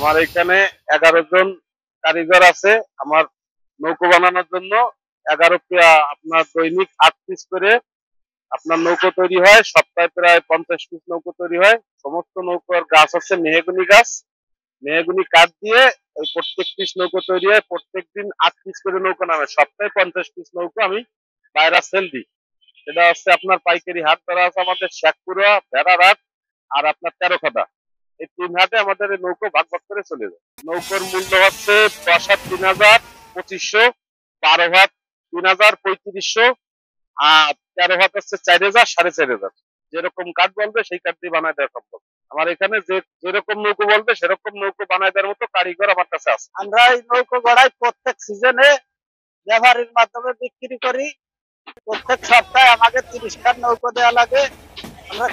আমার এখানে 11 জন কারিগর আছে। আমার নৌকো বানানোর জন্য আপনার দৈনিক 8 পিস করে আপনার নৌকো তৈরি হয়। সপ্তাহে প্রায় 50 পিস নৌকো তৈরি হয়। সমস্ত নৌকোর গাছ আছে মেহগনি গাছ। মেহগনি কাঠ দিয়ে ওই প্রত্যেক পিস নৌকো তৈরি হয়। প্রত্যেক দিন 8 পিস করে নৌকো নামে। সপ্তাহে 50 পিস নৌকো আমি বাইরে সেল দিই। সেটা হচ্ছে আপনার পাইকারি হাট ধরা আছে আমাদের শেখপুরা, ভেড়ারহাট আর আপনার তেরোখাদা। এই 3 হাটে আমাদের এই নৌকো ভাগ ভাগ করে চলে যায়। নৌকোর মূল্য হচ্ছে 10 হাত 3,2500, 12 হাত 3,3500, আর 13 হাত হচ্ছে 4,000, 4,500। যেরকম কাঠ বলবে সেই কাঠ দিয়ে বানায় দেওয়া সম্ভব। আমার এখানে যেরকম নৌকো বলবে সেরকম নৌকো বানায় দেওয়ার মতো কারিগর আমার কাছে আছে। আমরা এই নৌকো গড়াই প্রত্যেক সিজনে ব্যাপারীর মাধ্যমে বিক্রি করি। প্রত্যেক সপ্তাহে আমাকে 30 খান নৌকো দেওয়া লাগে। আমরা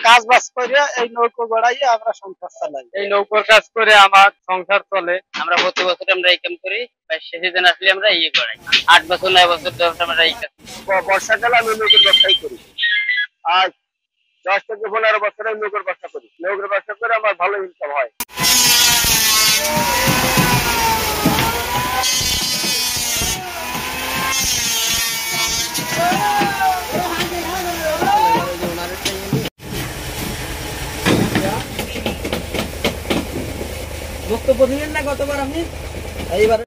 কাজ বাজ করে এই নৌকো গড়াইয়ে আমরা সংসার চালাই। এই নৌকোর কাজ করে আমার সংসার চলে। আমরা প্রতি বছর আমরা এই কাম করি। সিজন আসলে আমরা ইয়ে করাই। 8 বছর 9 বছর ধরে আমরা এই কাজ। বর্ষাকালে আমি নৌকোর ব্যবসাই করি। আর 10 থেকে 15 বছর আমি নৌকোর ব্যবসা করি। নৌকোর ব্যবসা করে আমার ভালো ইনকাম হয়। বক্তব্য দিলেন না গতবার আপনি? এইবার